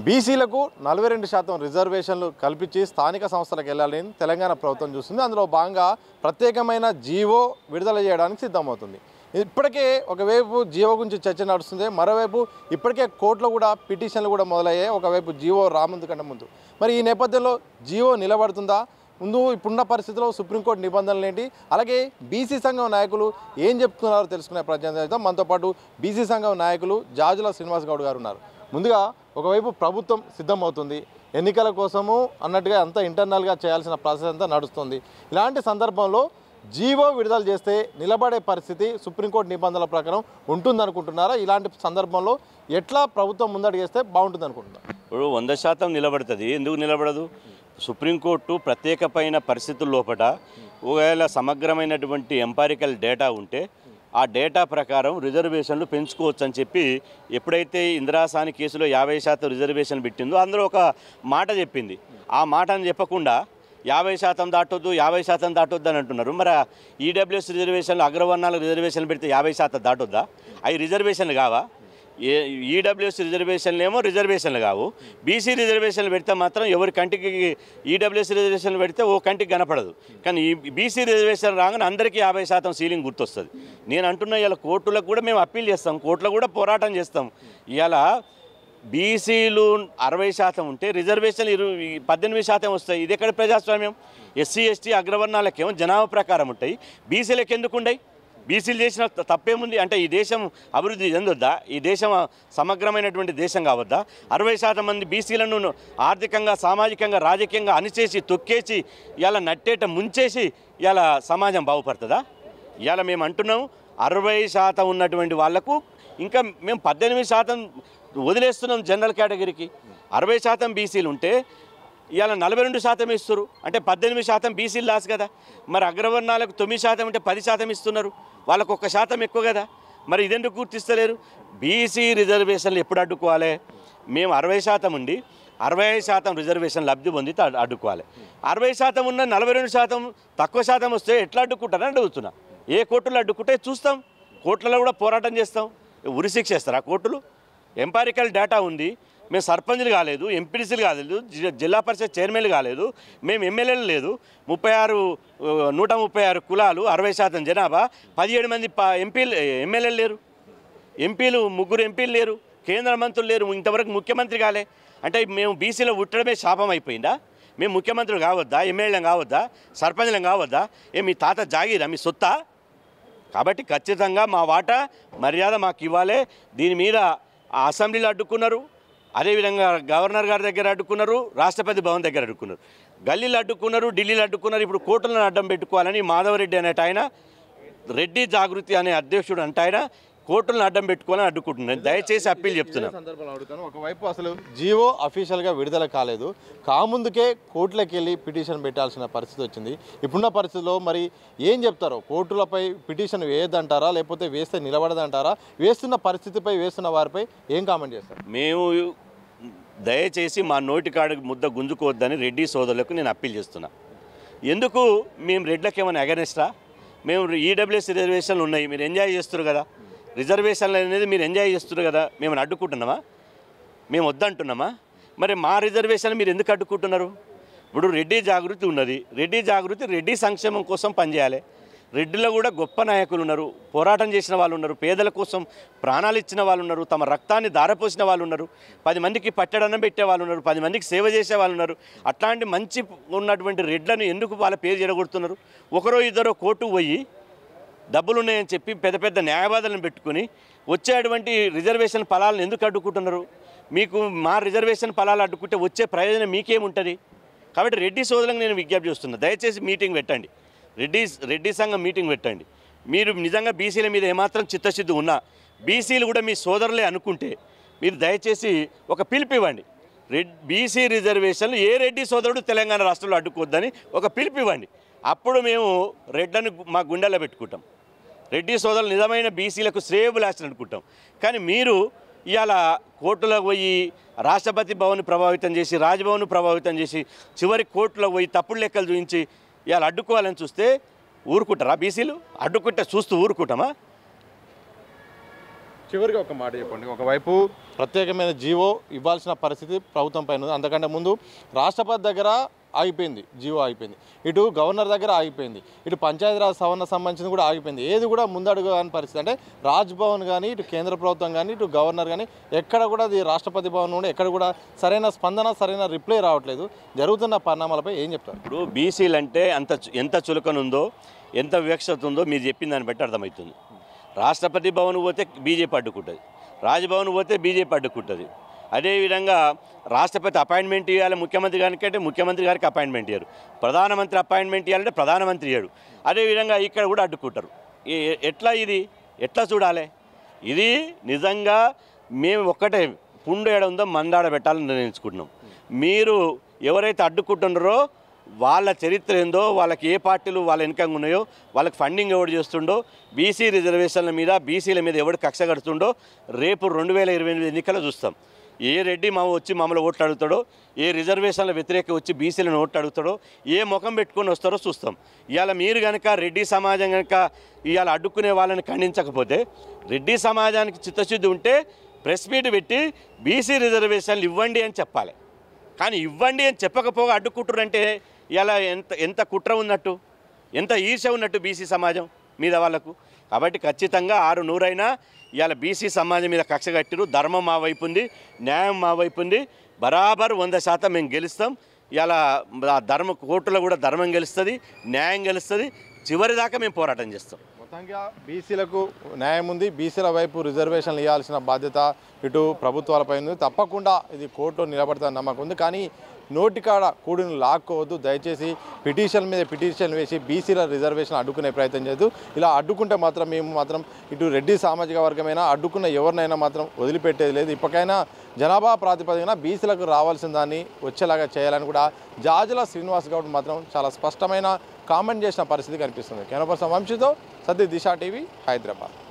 బీసీలకు 42% రిజర్వేషన్లు కల్పించి స్థానిక సంస్థలకు వెళ్ళాలని తెలంగాణ ప్రభుత్వం చూస్తుంది. అందులో భాగంగా ప్రత్యేకమైన జీవో విడుదల చేయడానికి సిద్ధమవుతుంది. ఇప్పటికే ఒకవైపు జీవో గురించి చర్చ నడుస్తుంది, మరోవైపు ఇప్పటికే కోర్టులో కూడా పిటిషన్లు కూడా మొదలయ్యాయి. ఒకవైపు జీవో రాముందు కంటే ముందు మరి ఈ నేపథ్యంలో జీవో నిలబడుతుందా? ముందు ఇప్పుడున్న పరిస్థితిలో సుప్రీంకోర్టు నిబంధనలు ఏంటి, అలాగే బీసీ సంఘం నాయకులు ఏం చెప్తున్నారో తెలుసుకునే ప్రయత్నం చేద్దాం. మనతో పాటు బీసీ సంఘం నాయకులు జాజుల శ్రీనివాస్ గౌడ్ గారు ఉన్నారు. ముందుగా ఒకవైపు ప్రభుత్వం సిద్ధమవుతుంది, ఎన్నికల కోసము అన్నట్టుగా అంతా ఇంటర్నల్గా చేయాల్సిన ప్రాసెస్ అంతా నడుస్తుంది. ఇలాంటి సందర్భంలో జీవో విడుదల చేస్తే నిలబడే పరిస్థితి సుప్రీంకోర్టు నిబంధనల ప్రకారం ఉంటుందనుకుంటున్నారా? ఇలాంటి సందర్భంలో ఎట్లా ప్రభుత్వం ముందడుగు వేస్తే బాగుంటుంది అనుకుంటున్నారు? ఇప్పుడు 100% నిలబడుతుంది. ఎందుకు నిలబడదు? సుప్రీంకోర్టు ప్రత్యేకమైన పరిస్థితుల లోపల ఒకవేళ సమగ్రమైనటువంటి ఎంపారికల్ డేటా ఉంటే ఆ డేటా ప్రకారం రిజర్వేషన్లు పెంచుకోవచ్చు అని చెప్పి ఎప్పుడైతే ఇందిరాసాని కేసులో 50% రిజర్వేషన్ పెట్టిందో అందులో ఒక మాట చెప్పింది. ఆ మాటను చెప్పకుండా 50% దాటొద్దు 50% దాటొద్దు అని అంటున్నారు. మరి ఈడబ్ల్యూఎస్ రిజర్వేషన్లు అగ్రవర్ణాలకు రిజర్వేషన్లు పెడితే 50% దాటొద్దా? అవి రిజర్వేషన్లు కావా? ఈడబ్ల్యూఎస్ రిజర్వేషన్లు ఏమో రిజర్వేషన్లు కావు. బీసీ రిజర్వేషన్లు పెడితే మాత్రం ఎవరి కంటికి ఈడబ్ల్యూఎస్ రిజర్వేషన్లు పెడితే ఓ కంటికి కనపడదు. కానీ ఈ బీసీ రిజర్వేషన్ రాగానే అందరికీ 50% సీలింగ్ గుర్తొస్తుంది. నేను అంటున్నా ఇలా కోర్టులకు కూడా మేము అప్పీల్ చేస్తాం, కోర్టులో కూడా పోరాటం చేస్తాం. ఇలా బీసీలు 60% ఉంటే రిజర్వేషన్లు 18% వస్తాయి. ఇది ఎక్కడ ప్రజాస్వామ్యం? ఎస్సీ ఎస్టీ అగ్రవర్ణాలకేమో జనాభా ప్రకారం ఉంటాయి, బీసీలకు ఎందుకు ఉండయి? బీసీలు చేసిన తప్పేముంది? అంటే ఈ దేశం అభివృద్ధి చెందొద్దా? ఈ దేశం సమగ్రమైనటువంటి దేశం కావద్దా? 60% మంది బీసీలను ఆర్థికంగా సామాజికంగా రాజకీయంగా అణిచేసి తొక్కేసి ఇలా నట్టేట ముంచేసి ఇలా సమాజం బాగుపడుతుందా? ఇలా మేము అంటున్నాం 60% ఉన్నటువంటి వాళ్లకు ఇంకా మేము 18% వదిలేస్తున్నాం జనరల్ కేటగిరీకి. 60% బీసీలు ఉంటే ఇవాళ 42% ఇస్తారు, అంటే 18% బీసీలు లాస్ కదా. మరి అగ్రవర్ణాలకు 9% ఉంటే 10% ఇస్తున్నారు, వాళ్ళకు 1% ఎక్కువ కదా. మరి ఇదెందుకు గుర్తిస్తలేరు? బీసీ రిజర్వేషన్లు ఎప్పుడు అడ్డుకోవాలి? మేము 60% ఉండి 65% రిజర్వేషన్ లబ్ధి పొందితే అడ్డుకోవాలి. 60% ఉన్న 42% తక్కువ శాతం వస్తే ఎట్లా అడ్డుకుంటారని అడుగుతున్నా. ఏ కోర్టులు అడ్డుకుంటే చూస్తాం, కోర్టులలో కూడా పోరాటం చేస్తాం. ఉరిశిక్ష ఇస్తారా కోర్టులు? ఎంపారికల్ డేటా ఉంది. మేము సర్పంచ్లు కాలేదు, ఎంపీడీసీలు కాలేదు, జిల్లా పరిషత్ చైర్మన్లు కాలేదు, మేము ఎమ్మెల్యేలు లేదు. 136 కులాలు, 60% జనాభా, 17 మంది ఎమ్మెల్యేలు లేరు, ఎంపీలు 3 ఎంపీలు లేరు, కేంద్ర మంత్రులు లేరు, ఇంతవరకు ముఖ్యమంత్రి కాలే. అంటే మేము బీసీలో ఉట్టడమే శాపం అయిపోయిందా? మేము ముఖ్యమంత్రులు కావద్దా? ఎమ్మెల్యేలు కావద్దా? సర్పంచ్లం కావద్దా? మీ తాత జాగీరా, మీ సొత్తా? కాబట్టి ఖచ్చితంగా మా వాటా మర్యాద మాకు ఇవ్వాలి. దీని మీద అసెంబ్లీలో అడ్డుకున్నారు, అదేవిధంగా గవర్నర్ గారి దగ్గర అడ్డుకున్నారు, రాష్ట్రపతి భవన్ దగ్గర అడ్డుకున్నారు, గల్లీలు అడ్డుకున్నారు, ఢిల్లీలో అడ్డుకున్నారు. ఇప్పుడు కోర్టులను అడ్డం పెట్టుకోవాలని మాధవరెడ్డి అనేట ఆయన, రెడ్డి జాగృతి అనే అధ్యక్షుడు అంటే ఆయన కోర్టులను అడ్డం పెట్టుకోవాలని అడ్డుకుంటున్నారు. దయచేసి అప్పీల్ చెప్తున్నాను. సందర్భంలో అడుగుతాను, ఒకవైపు అసలు జీవో అఫీషియల్గా విడుదల కాలేదు, కాముందుకే కోర్టులకు వెళ్ళి పిటిషన్ పెట్టాల్సిన పరిస్థితి వచ్చింది. ఇప్పుడున్న పరిస్థితిలో మరి ఏం చెప్తారో? కోర్టులపై పిటిషన్ వేయద్దంటారా, లేకపోతే వేస్తే నిలబడదంటారా? వేస్తున్న పరిస్థితిపై వేస్తున్న వారిపై ఏం కామెంట్ చేస్తారు? మేము దయచేసి మా నోటి కాడికి ముద్ద గుంజుకోవద్దని రెడ్డి సోదరులకు నేను అప్పీల్ చేస్తున్నా. ఎందుకు మేము రెడ్లకు ఏమైనా అగెనిస్టా? మేము ఈడబ్ల్యూఎస్ రిజర్వేషన్లు ఉన్నాయి, మీరు ఎంజాయ్ చేస్తున్నారు కదా. రిజర్వేషన్లు అనేది మీరు ఎంజాయ్ చేస్తున్నారు కదా, మేము అడ్డుకుంటున్నామా? మేము వద్దంటున్నామా? మరి మా రిజర్వేషన్ మీరు ఎందుకు అడ్డుకుంటున్నారు? ఇప్పుడు రెడ్డి జాగృతి ఉన్నది, రెడ్డి జాగృతి రెడ్డి సంక్షేమం కోసం పనిచేయాలి. రెడ్డిలో కూడా గొప్ప నాయకులు ఉన్నారు, పోరాటం చేసిన వాళ్ళు ఉన్నారు, పేదల కోసం ప్రాణాలు ఇచ్చిన వాళ్ళు ఉన్నారు, తమ రక్తాన్ని ధారపోసిన వాళ్ళు ఉన్నారు, 10 మందికి పట్టడన్నం పెట్టే వాళ్ళు ఉన్నారు, 10 మందికి సేవ చేసే వాళ్ళు ఉన్నారు. అట్లాంటి మంచి ఉన్నటువంటి రెడ్లను ఎందుకు వాళ్ళ పేరు చెడగొడుతున్నారు? ఒకరో ఇద్దరో కోర్టుకు పోయి డబ్బులు ఉన్నాయని చెప్పి పెద్ద పెద్ద న్యాయవాదులను పెట్టుకుని వచ్చేటువంటి రిజర్వేషన్ ఫలాలను ఎందుకు అడ్డుకుంటున్నారు? మీకు మా రిజర్వేషన్ ఫలాలు అడ్డుకుంటే వచ్చే ప్రయోజనం మీకేముంటుంది? కాబట్టి రెడ్డి సోదరులకు నేను విజ్ఞప్తి చేస్తున్నా, దయచేసి మీటింగ్ పెట్టండి, రెడ్డి సంఘం మీటింగ్ పెట్టండి. మీరు నిజంగా బీసీల మీద ఏమాత్రం చిత్తశుద్ధి ఉన్నా, బీసీలు కూడా మీ సోదరులే అనుకుంటే మీరు దయచేసి ఒక పిలుపు ఇవ్వండి. బీసీ రిజర్వేషన్లు ఏ రెడ్డి సోదరుడు తెలంగాణ రాష్ట్రంలో అడ్డుకోవద్దని ఒక పిలుపు ఇవ్వండి. అప్పుడు మేము రెడ్లను మా గుండెల్లో పెట్టుకుంటాం. రెడ్డి సోదరులు నిజమైన బీసీలకు శ్రేయోభిలాషులు అనుకుంటాం. కానీ మీరు ఇవాళ కోర్టులకు పోయి రాష్ట్రపతి భవన్ ప్రభావితం చేసి, రాజ్భవన్ ప్రభావితం చేసి, చివరి కోర్టులకు పోయి తప్పుడు లెక్కలు చూపించి ఇవాళ అడ్డుకోవాలని చూస్తే ఊరుకుంటారా? బీసీలు అడ్డుకుంటే చూస్తూ ఊరుకుంటామా? చివరిగా ఒక మాట చెప్పండి. ఒకవైపు ప్రత్యేకమైన జీవో ఇవ్వాల్సిన పరిస్థితి ప్రభుత్వం పైన ఉంది. అంతకంటే ముందు రాష్ట్రపతి దగ్గర ఆగిపోయింది, జీవో ఆగిపోయింది, ఇటు గవర్నర్ దగ్గర ఆగిపోయింది, ఇటు పంచాయతీరాజ్ సవరణ సంబంధించింది కూడా ఆగిపోయింది. ఏది కూడా ముందడుగు కాని పరిస్థితి. అంటే రాజ్భవన్ కానీ, ఇటు కేంద్ర ప్రభుత్వం కానీ, ఇటు గవర్నర్ కానీ ఎక్కడ కూడా అది రాష్ట్రపతి భవన్ కూడా ఎక్కడ కూడా సరైన స్పందన, సరైన రిప్లై రావట్లేదు. జరుగుతున్న పరిణామాలపై ఏం చెప్తారు? ఇప్పుడు బీసీలు అంటే ఎంత చులకనుందో, ఎంత వివక్షత ఉందో మీరు చెప్పిన దాన్ని బట్టి అర్థమవుతుంది. రాష్ట్రపతి భవన్ పోతే బీజేపీ అడ్డుకుంటుంది, రాజ్భవన్ పోతే బీజేపీ అడ్డుకుంటుంది. అదేవిధంగా రాష్ట్రపతి అపాయింట్మెంట్ ఇవ్వాలి ముఖ్యమంత్రి గారికి అంటే ముఖ్యమంత్రి గారికి అపాయింట్మెంట్ ఇవ్వరు, ప్రధానమంత్రి అపాయింట్మెంట్ ఇవ్వాలంటే ప్రధానమంత్రి ఇవ్వడు. అదేవిధంగా ఇక్కడ కూడా అడ్డుకుంటారు. ఎట్లా చూడాలి? ఇది నిజంగా మేము ఒక్కటే పుండు ఏడ ఉందో మందాడ పెట్టాలని నిర్ణయించుకుంటున్నాం. మీరు ఎవరైతే అడ్డుకుంటున్నారో వాళ్ళ చరిత్ర ఏందో, వాళ్ళకి ఏ పార్టీలు వాళ్ళ వెనకంగా ఉన్నాయో, వాళ్ళకి ఫండింగ్ ఎవడు చేస్తుండో, బీసీ రిజర్వేషన్ల మీద బీసీల మీద ఎవడు కక్ష కడుతుండో రేపు 2028 ఎన్నికల్లో చూస్తాం. ఏ రెడ్డి వచ్చి మమ్మల్ని ఓట్లు అడుగుతాడో, ఏ రిజర్వేషన్ల వ్యతిరేక వచ్చి బీసీలను ఓట్లు అడుగుతాడో, ఏ ముఖం పెట్టుకొని వస్తారో చూస్తాం. ఇవాళ మీరు కనుక రెడ్డి సమాజం కనుక ఇవాళ అడ్డుకునే వాళ్ళని ఖండించకపోతే, రెడ్డి సమాజానికి చిత్తశుద్ధి ఉంటే ప్రెస్ మీట్ పెట్టి బీసీ రిజర్వేషన్లు ఇవ్వండి అని చెప్పాలి. కానీ ఇవ్వండి అని చెప్పకపోగా అడ్డుకుంటారంటే ఇలా ఎంత కుట్ర ఉన్నట్టు, ఎంత ఈర్ష్య ఉన్నట్టు బీసీ సమాజం మీద వాళ్ళకు. కాబట్టి ఖచ్చితంగా 6-100 ఇవాళ బీసీ సమాజం మీద కక్ష కట్టిరు. ధర్మం మా వైపు ఉంది, న్యాయం మా వైపు ఉంది. బరాబర్ 100% మేము గెలుస్తాం. ఇవాళ కోర్టులో కూడా ధర్మం గెలుస్తుంది, న్యాయం గెలుస్తుంది. చివరి దాకా మేము పోరాటం చేస్తాం. మొత్తంగా బీసీలకు న్యాయం ఉంది, బీసీల వైపు రిజర్వేషన్లు ఇవ్వాల్సిన బాధ్యత ఇటు ప్రభుత్వాలపై ఉంది. తప్పకుండా ఇది కోర్టులో నిలబడతారని నమ్మకం ఉంది. కానీ నోటికాడ కూడిని లాక్కోవద్దు. దయచేసి పిటిషన్ మీద పిటిషన్ వేసి బీసీల రిజర్వేషన్ అడ్డుకునే ప్రయత్నం చేయదు. ఇలా అడ్డుకుంటే మాత్రం మేము మాత్రం ఇటు రెడ్డి సామాజిక వర్గమైనా అడ్డుకున్న ఎవరినైనా మాత్రం వదిలిపెట్టేది లేదు. ఇప్పటికైనా జనాభా ప్రాతిపదికన బీసీలకు రావాల్సిన దాన్ని వచ్చేలాగా చేయాలని కూడా జాజుల శ్రీనివాస్ గౌడ్ మాత్రం చాలా స్పష్టమైన కామెంట్ చేసిన పరిస్థితి కనిపిస్తుంది. కెమెరా పర్సన్ వంశీతో సతీష్, దిశ టీవీ, హైదరాబాద్.